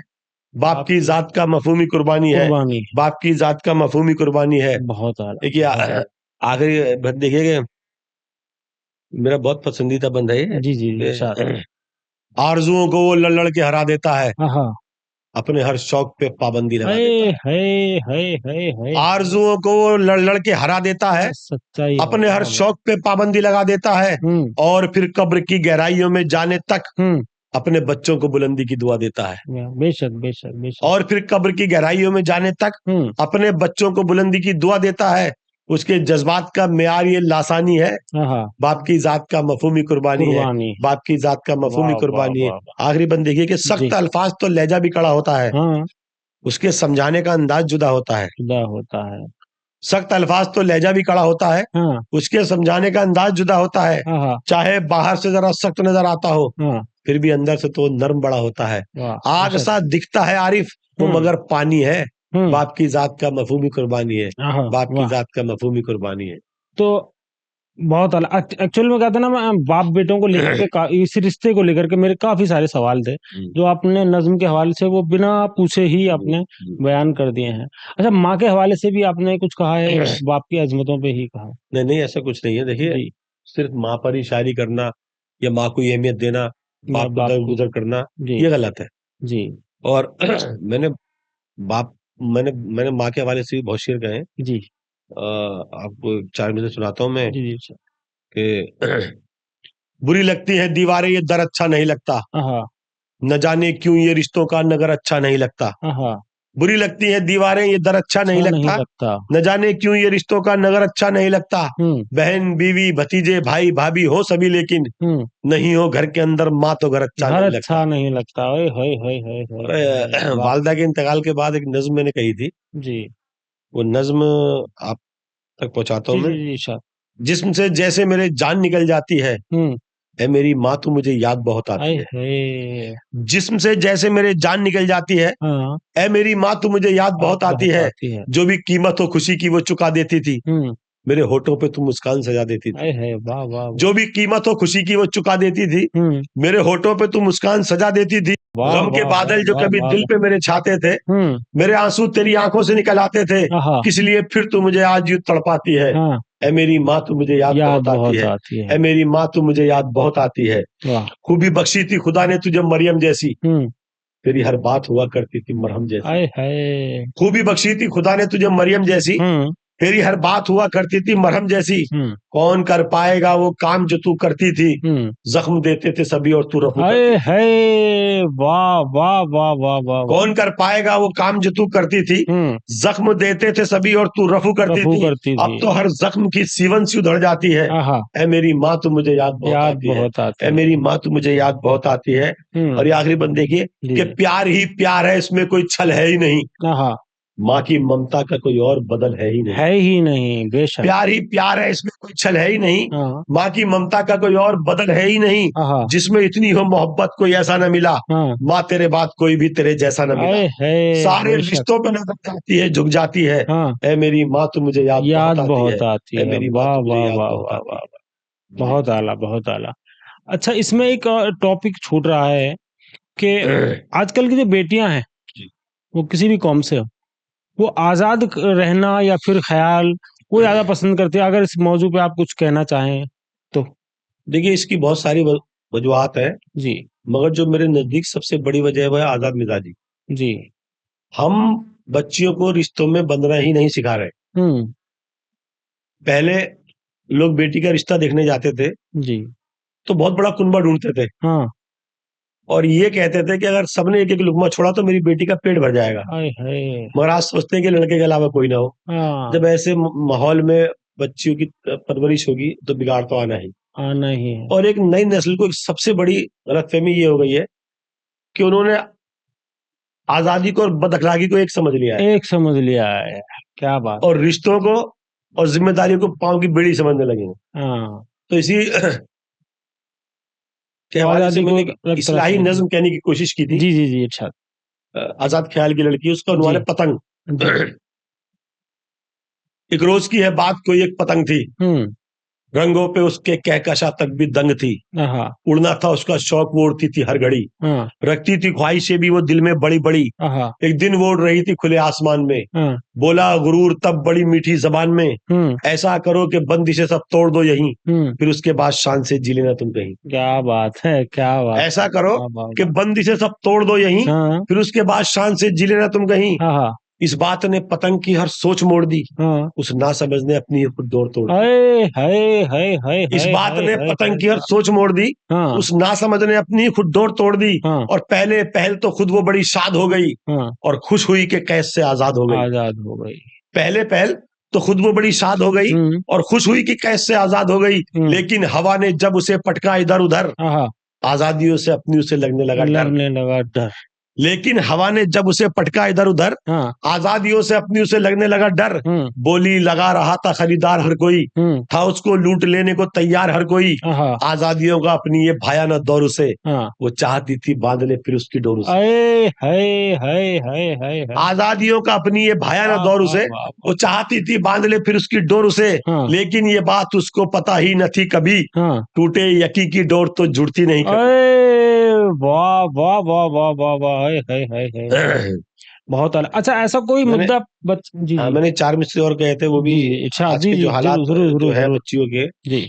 बाप की जात का मफहूमी कुर्बानी है, बाप की जात का मफहूमी कुर्बानी है। बहुत आला। देखिए आखिरी देखिए, मेरा बहुत पसंदीदा बंद है ये। जी जी जी। आरजुओं को वो लड़ लड़ के हरा देता है, हाँ, अपने हर शौक पे पाबंदी लगा देता है। है आरजुओं को वो लड़ लड़ के हरा देता है, सच्चाई, अपने हर शौक पे पाबंदी लगा देता है, और फिर कब्र की गहराइयों में जाने तक अपने बच्चों को बुलंदी की दुआ देता है। बेशक बेशक बेशक। और फिर कब्र की गहराइयों में जाने तक अपने बच्चों को बुलंदी की दुआ देता है। उसके जज्बात का मेयार ये लासानी है। बाप की जात का मफहूमी कुर्बानी है, बाप की जात का मफहूमी कुर्बानी है। आखिरी बंद देखिए कि सख्त अल्फाज तो लहजा भी कड़ा होता है, उसके समझाने का अंदाज जुदा होता है। सख्त अल्फाज तो लहजा भी कड़ा होता है, उसके समझाने का अंदाज जुदा होता है। चाहे बाहर से जरा सख्त नजर आता हो, फिर भी अंदर से तो नर्म बड़ा होता है। आग सा दिखता है आरिफ वो मगर पानी है। बाप की जात का मफहूमी कुर्बानी है, बाप की जात का मफहूमी कुर्बानी है। तो बहुत अलग एक्चुअल में कहते ना, मैं बाप बेटों को लेकर के इस रिश्ते को लेकर के मेरे काफी सारे सवाल थे, जो आपने नज्म के हवाले से वो बिना पूछे ही आपने बयान कर दिए हैं। अच्छा, माँ के हवाले से भी आपने कुछ कहा है, बाप की अजमतों पे ही कहा? नहीं नहीं, ऐसा कुछ नहीं है। देखिए, सिर्फ माँ पर ही शायरी करना या माँ को अहमियत देना, बाप को दरगुजर करना, ये गलत है जी। और मैंने माँ के हवाले से भी बहुत शेर कहे जी। आपको 4 में से सुनाता हूँ मैं। जी कि बुरी लगती है दीवारें ये दर अच्छा नहीं लगता, न जाने क्यों ये रिश्तों का नगर अच्छा नहीं लगता। बुरी लगती है दीवारें ये दर अच्छा नहीं लगता, न जाने क्यों ये रिश्तों का नगर अच्छा नहीं लगता। बहन बीवी भतीजे भाई भाभी हो सभी, लेकिन नहीं हो घर के अंदर माँ तो घर अच्छा नहीं लगता। वालदा के इंतकाल के बाद एक नज्म मैंने कही थी जी, वो नज्म आप तक पहुंचाता हूँ मैं। जी। जिस्म से जैसे मेरे जान निकल जाती है, ऐ मेरी माँ तू मुझे याद बहुत आती है। जिस्म से जैसे मेरे जान निकल जाती है, ऐ मेरी माँ तू मुझे याद बहुत आती है। जो भी कीमत हो खुशी की वो चुका देती थी, मेरे होठों पे तू मुस्कान सजा देती थी। वाह वाह। जो भी कीमत हो खुशी की वो चुका देती थी, मेरे होठों पे तू मुस्कान सजा देती थी। गम के बादल जो कभी दिल पे मेरे छाते थे, मेरे आंसू तेरी आंखों से निकल आते थे। किस लिए फिर तू मुझे आज यूं तड़पाती है, ऐ मेरी माँ तू मुझे याद बहुत आती है। ऐ मेरी माँ तू मुझे याद बहुत आती है। खूबी बख्शी थी खुदा ने तुझे मरियम जैसी, तेरी हर बात हुआ करती थी मरहम जैसी। खूबी बख्शी थी खुदा ने तुझे मरियम जैसी, तेरी हर बात हुआ करती थी मरहम जैसी। कौन कर पाएगा वो काम जो तू करती थी, जख्म देते थे सभी और तू रफू करती थी। वाह वाह वाह वाह वाह। कौन कर पाएगा वो काम जो तू करती थी, जख्म देते थे सभी और तू रफू करती थी। अब तो हर जख्म की सीवन सी उधड़ जाती है, ऐ मेरी माँ तू मुझे याद बहुत आती है। ऐ मेरी माँ तू मुझे याद बहुत आती है। और ये आखिरी बंद देखिए कि प्यार ही प्यार है, इसमें कोई छल है ही नहीं। माँ की ममता का कोई और बदल है ही नहीं। बेशक। प्यार ही प्यार है, इसमें कोई छल है ही नहीं। माँ की ममता का कोई और बदल है ही नहीं। जिसमें इतनी हो मोहब्बत कोई ऐसा न मिला, माँ तेरे बाद कोई भी तेरे जैसा न मिला। सारे रिश्तों पे नजर जाती है, झुक जाती है, ऐ मेरी माँ तू मुझे याद बहुत आती है। ऐ मेरी माँ तू मुझे याद बहुत आती है। बहुत आला, बहुत आला। अच्छा, इसमें एक टॉपिक छूट रहा है कि आजकल की जो बेटियां हैं, वो किसी भी कौम से हो, वो आजाद रहना या फिर ख्याल वो ज्यादा पसंद करते हैं। अगर इस मौजू पे आप कुछ कहना चाहें तो? देखिए, इसकी बहुत सारी वजूहत है जी, मगर जो मेरे नजदीक सबसे बड़ी वजह है वह है आजाद मिजाजी जी। हम बच्चियों को रिश्तों में बंधना ही नहीं सिखा रहे। पहले लोग बेटी का रिश्ता देखने जाते थे जी, तो बहुत बड़ा कुनबा ढूंढते थे, और ये कहते थे कि अगर सबने एक एक लुकमा छोड़ा तो मेरी बेटी का पेट भर जाएगा। मगर आज सोचते हैं कि लड़के के अलावा कोई ना हो। जब ऐसे माहौल में बच्चियों की परवरिश होगी तो बिगाड़ तो आना ही है। और एक नई नस्ल को एक सबसे बड़ी गलतफहमी ये हो गई है कि उन्होंने आजादी को और बदअखलाकी को एक समझ लिया है। क्या बात। और रिश्तों को और जिम्मेदारियों को पांव की बेड़ी समझने लगे हैं। तो इसी के हवाले से मैंने इस्लाही नज्म कहने की कोशिश की थी। जी। अच्छा। आजाद ख्याल की लड़की, उसका उन्वान है पतंग। एक रोज की है बात, कोई एक पतंग थी, रंगों पे उसके कहकशा तक भी दंग थी, हाँ उड़ना था उसका शौक, वो उड़ती थी हर घड़ी, हाँ रखती थी ख्वाहिशें भी वो दिल में बड़ी बड़ी। हाँ एक दिन वो उड़ रही थी खुले आसमान में, हाँ बोला गुरूर तब बड़ी मीठी जबान में, ऐसा करो कि बंदिशें सब तोड़ दो यहीं, फिर उसके बाद शान से जी लेना तुम कहीं। क्या बात है, क्या बात ऐसा है, करो वाह वाह कि वाह। बंदिशें सब तोड़ दो यहीं, हाँ फिर उसके बाद शान से जी लेना तुम कहीं। हाँ हाँ इस बात ने पतंग की हर सोच मोड़ दी, हाँ। उस ना समझ ने अपनी डोर तोड़ दी। हाय हाय हाय हाय इस हाय बात हाय ने हाय पतंग हाय। की हर सोच मोड़ दी, हाँ उस नासमझ ने अपनी खुद डोर तोड़ दी। हाँ और पहले पहल तो खुद वो बड़ी शाद हो गई, हाँ। और खुश हुई कि कैद से आजाद हो गई। आजाद हो गई। पहले पहल तो खुद वो बड़ी शाद हो गई, हम्म और खुश हुई कि कैद से आजाद हो गई। हम्म। लेकिन हवा ने जब उसे पटका इधर उधर, हाँ हाँ। आजादियों से अपनी उसे लगने लगा डर। लगने लगा डर। लेकिन हवा ने जब उसे पटका इधर उधर, हाँ। आजादियों से अपनी उसे लगने लगा डर। हम्म बोली लगा रहा था खरीदार हर कोई, हम्म। था उसको लूट लेने को तैयार हर कोई। हाँ आजादियों का अपनी ये भयानक दौर उसे, हाँ। वो चाहती थी बांध ले फिर उसकी डोर उसे। अरे हाय हाय हाय हाय हाय। आजादियों का अपनी ये भयानक वाह दौर वाह उसे, वाह वो वाह। चाहती थी बांध ले फिर उसकी डोर उसे। हाँ लेकिन ये बात उसको पता ही न थी कभी, हाँ। टूटे यकी की डोर तो जुड़ती नहीं अरे वाह वाह वाह वाह वाह वाह। हाय हाय हाय हाय हाय। कभी। बहुत अलग। अच्छा, ऐसा कोई मैंने मुद्दा जी हाँ, जी मैंने चार मिस्त्री और कहे थे, वो भी जी। अच्छा आज जी के जी, जो जरूर हालात जरूर जो जरूर है जरूर। बच्चियों के, जी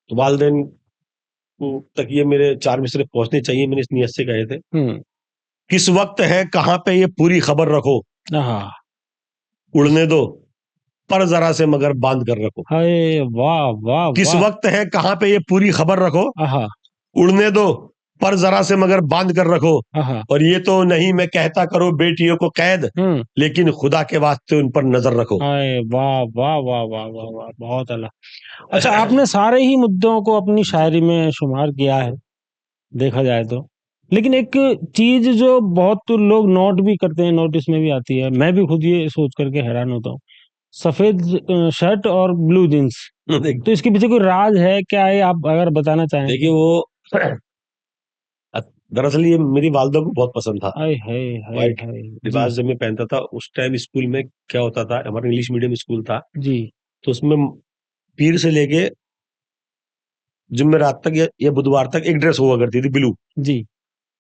वालदेन तक ये मेरे चार मिसरे पहुंचने चाहिए, मैंने इस नियत से कहे थे। हम्म। किस वक्त है कहाँ पे ये पूरी खबर रखो, हाँ। किस। उड़ने दो पर जरा से मगर बांध कर रखो। हाय वाह वाह किस वाह। वक्त है कहाँ पे ये पूरी खबर रखो, हाँ उड़ने दो पर जरा से मगर बांध कर रखो। हाँ। और ये तो नहीं मैं कहता करो बेटियों को कैद, हम्म। लेकिन खुदा के वास्ते उन पर नजर रखो। हाय वाह वाह वाह वाह वाह वाह, बहुत अलग। अच्छा, आपने सारे ही मुद्दों को अपनी शायरी में शुमार किया है, देखा जाए तो। लेकिन एक चीज जो बहुत लोग नोट भी करते हैं, नोटिस में भी आती है, मैं भी खुद ये सोच करके हैरान होता हूँ। सफेद शर्ट और ब्लू जींस, तो इसके पीछे कोई राज है क्या, है आप अगर बताना चाहें देखिए तो। वो दरअसल ये मेरी वालदा को बहुत पसंद था। हाय हाय हाय व्हाइट हाय। जी लिबास जब मैं पहनता था उस टाइम स्कूल में क्या होता था, हमारा इंग्लिश मीडियम स्कूल था, जी तो उसमें पीर से लेके जुम्मेरात तक या बुधवार तक एक ड्रेस हुआ करती थी ब्लू, जी।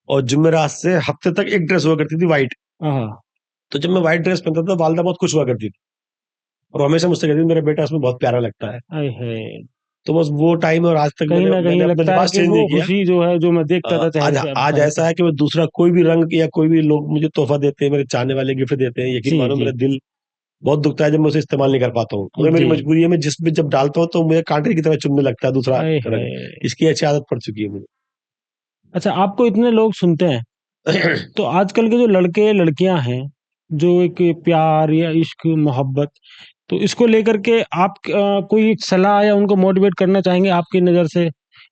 और जुम्मेरात से हफ्ते तक एक ड्रेस हुआ करती थी व्हाइट। हाँ। तो जब मैं व्हाइट ड्रेस पहनता था वालदा बहुत खुश हुआ करती थी, और हमेशा मुझसे कहती थी मेरा बेटा इसमें बहुत प्यारा लगता है। हाय हाय। तो बस वो टाइम और आज तक कहीं मैंने ना कहीं मैंने अपना लगता है लिबास कि चेंज वो नहीं किया। खुशी जो है, जो मैं देखता था आज चेहरे पे, अब आज पहन ऐसा के। है कि मैं दूसरा कोई भी रंग या कोई भी लोग मुझे तोहफा देते हैं, मेरे चाहने वाले गिफ्ट देते हैं, यकीन जी मानो जी मेरा दिल बहुत दुखता है जब मैं उसे इस्तेमाल नहीं कर पाता हूँ, मगर मेरी जी। मजबूरी है, मैं जिस भी जब डालता हूँ तो मुझे कांटे की तरह चुभने लगता है दूसरा हाय रंग। हाय। इसकी अच्छी आदत पड़ चुकी है मुझे। अच्छा, आपको इतने लोग सुनते हैं, तो आजकल के जो लड़के लड़कियां हैं, जो एक प्यार या इश्क मोहब्बत, तो इसको लेकर के आप कोई एक सलाह या उनको मोटिवेट करना चाहेंगे आपकी नज़र से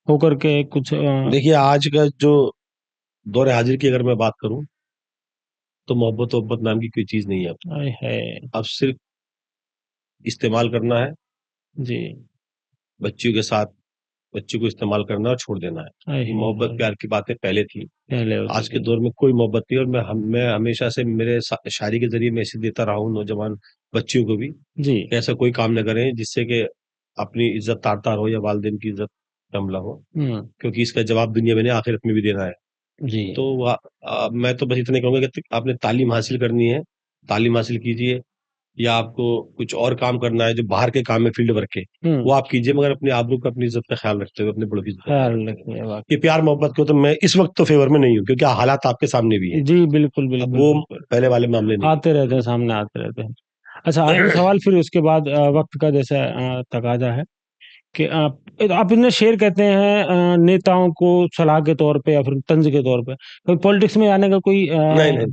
होकर के कुछ देखिए आज का जो दौर हाजिर की अगर मैं बात करूं, तो मोहब्बत वोहब्बत नाम की कोई चीज नहीं है। आए है। अब सिर्फ इस्तेमाल करना है, जी। बच्चियों के साथ बच्चियों को इस्तेमाल करना और छोड़ देना है। आए ये है मोहब्बत प्यार की बातें पहले थी, पहले होती आज के थी। दौर में कोई मोहब्बत नहीं। और मैं हमेशा से मेरे शायरी के जरिए मैसेज देता रहा हूँ नौजवान बच्चियों को भी, जी कि ऐसा कोई काम न करें जिससे कि अपनी इज्जत तार तार हो या वालिदैन की इज्जत कमला हो, हम्म। क्योंकि इसका जवाब दुनिया में नहीं आखिरत में भी देना है। जी तो मैं तो बस इतने कहूंगा कि आपने तालीम हासिल करनी है, तालीम हासिल कीजिए, या आपको कुछ और काम करना है जो बाहर के काम है फील्ड वर्क के, वो आप कीजिए, मगर अपने आबरू का अपनी इज्जत का ख्याल रखते हुए, अपने बड़ों की इज्जत का ख्याल ख्याल रखते हुए। रखिए ये वाकई। प्यार मोहब्बत को तो मैं इस वक्त तो फेवर में नहीं हूँ, क्योंकि हालात आपके सामने भी है। जी बिल्कुल अब बिल्कुल वो बिल्कुल। पहले वाले मामले नहीं आते रहते हैं, सामने आते रहते हैं। अच्छा, आखिरी सवाल, फिर उसके बाद वक्त का जैसे तकाजा है कि आप इतने शेर कहते हैं नेताओं को सलाह के तौर पे या फिर तंज के तौर पे, कोई पॉलिटिक्स में आने का कोई नहीं नहीं,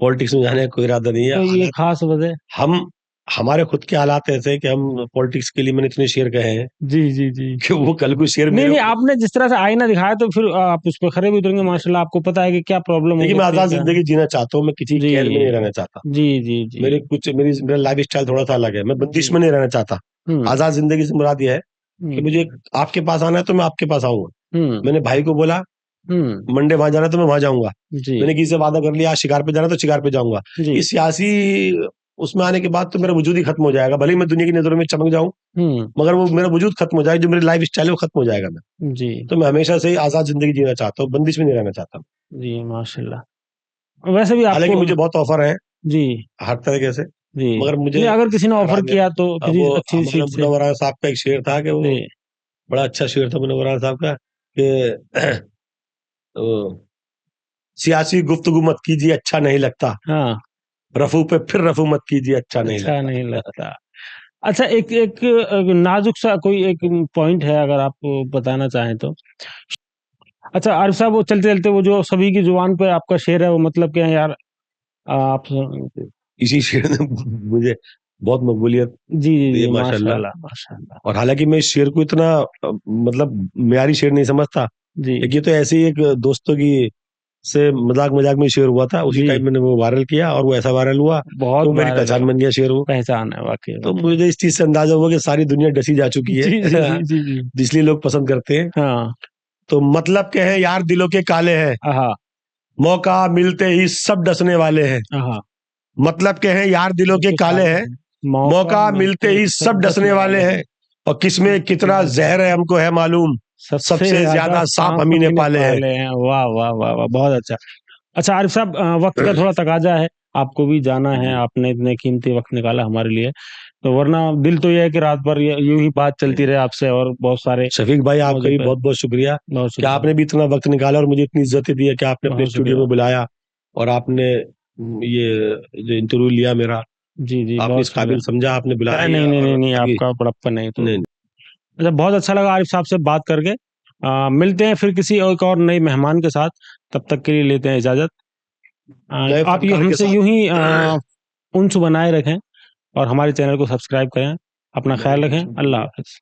पॉलिटिक्स में जाने का कोई इरादा नहीं है। कोई ये हालात खास वजह। हम हमारे खुद के हालात ऐसे हैं कि हम पॉलिटिक्स के लिए मैंने इतने शेर कहे हैं जी जी जी। कि वो कल को शेर नहीं मेरे नहीं, ऊपर। आपने जिस तरह से आईना दिखाया, तो फिर आप उस पर खरे भी उतरेंगे माशाल्लाह, आपको पता है कि क्या प्रॉब्लम हो देखिए मैं सकती है, आजाद क्या। जिंदगी जीना चाहता हूँ, मैं किसी जी कैद में नहीं रहना चाहता। जी जी जी मेरा लाइफ स्टाइल थोड़ा सा अलग है, मैं जी। बंदिश में नहीं रहना चाहता। हम्म आजाद जिंदगी से मुराद यह है कि हम्म मुझे आपके पास आना है तो मैं आपके पास आऊंगा। हम्म मैंने भाई को बोला हम्म। मंडे वहां जाना है तो मैं वहां जाऊंगा। जी मैंने किसी से वादा कर लिया आज शिकार पे जाना है तो शिकार पे जाऊंगा। जी ये सियासी उसमें आने के बाद तो मेरा वजूद ही खत्म हो जाएगा, भले ही मैं दुनिया की नजरों में चमक जाऊं, मगर वो मेरा वजूद खत्म हो जाएगा, जो मेरी लाइफ स्टाइल है वो खत्म हो जाएगा। मैं जी तो मैं हमेशा से ही आजाद जिंदगी जीना चाहता हूँ, बंदिश में नहीं रहना चाहता। जी माशाल्लाह। वैसे भी हालांकि आपको मुझे बहुत ऑफर है जी हर तरीके से, जी मगर नहीं, मुझे अगर किसी ने ऑफर राज किया तो किसी वो अच्छी हमारा सीट से मुनव्वर साहब का एक शेर था कि वो जी बड़ा अच्छा शेर था मुनव्वर साहब का कि वो, सियासी गुफ्तगू मत कीजिए अच्छा नहीं लगता, हाँ रफू पे फिर रफू मत कीजिए अच्छा नहीं अच्छा नहीं लगता। लगता। अच्छा, एक एक नाजुक सा कोई एक पॉइंट है, अगर आप बताना चाहें तो। अच्छा आरिफ साहब, वो चलते चलते वो जो सभी की जुबान पे आपका शेर है, वो मतलब क्या है यार? आप इसी शेर ने मुझे बहुत मकबूलियत जी जी दी है जी माशाल्लाह। माशाल्लाह माशाल्लाह। और हालांकि मैं इस शेर को इतना मतलब म्यारी शेर नहीं समझता, जी एक ये तो ऐसे ही एक दोस्तों की से मजाक मजाक में शेर हुआ था, उसी जी टाइम मैंने वो वायरल किया और वो ऐसा वायरल हुआ कि बहुत वो मेरी वायरल पहचान हुआ, बन गया शेर वो। पहचान है वाकई तो वाकई। मुझे इस चीज से अंदाजा हुआ कि सारी दुनिया डसी जा चुकी है जी जी जी जी जी इसलिए लोग पसंद करते हैं। हाँ तो मतलब क्या है, यार दिलों के काले हैं, हाँ मौका मिलते ही सब डसने वाले हैं। हाँ। मतलब क्या है, यार दिलों के के काले काले हैं, हैं, मौका मौका मिलते मिलते ही ही सब सब डसने डसने वाले वाले हैं। हैं। और किसमें कितना जहर है हमको है मालूम, सबसे सबसे ज्यादा ज्यादा सांप सांप हम ही ने हमही ने पाले हैं। पाले हैं। वाह वाह वाह वाह, बहुत अच्छा। अच्छा आरिफ साहब, वक्त का थोड़ा तकाजा है, आपको भी जाना है, जी आपने इतने कीमती वक्त निकाला हमारे लिए, तो वरना दिल तो ये है कि रात भर यूं ही बात चलती रहे आपसे, और बहुत सारे शफीक भाई, आपका मौजू भी पे। बहुत बहुत शुक्रिया बहुत कि शुक्रिया, आपने भी इतना वक्त निकाला और मुझे इतनी इज्जत दी है कि आपने अपने बहुत स्टूडियो शुक्रिया। में बुलाया और आपने ये जो इंटरव्यू लिया मेरा, जी जी आपने बहुत इस शुक्रिया। काबिल समझा, आपने बुलाया नहीं नहीं नहीं और नहीं, अभी आपका बड़प्पन नहीं तो। नहीं अच्छा, बहुत अच्छा लगा आरिफ साहब से बात करके। मिलते हैं फिर किसी एक और नए मेहमान के साथ, तब तक के लिए लेते हैं इजाजत। नए आप ये फनकार के हमसे यूं ही साथ। उनसे बनाए रखें, और हमारे चैनल को सब्सक्राइब करें। अपना ख्याल रखें। अल्लाह हाफ़िज़।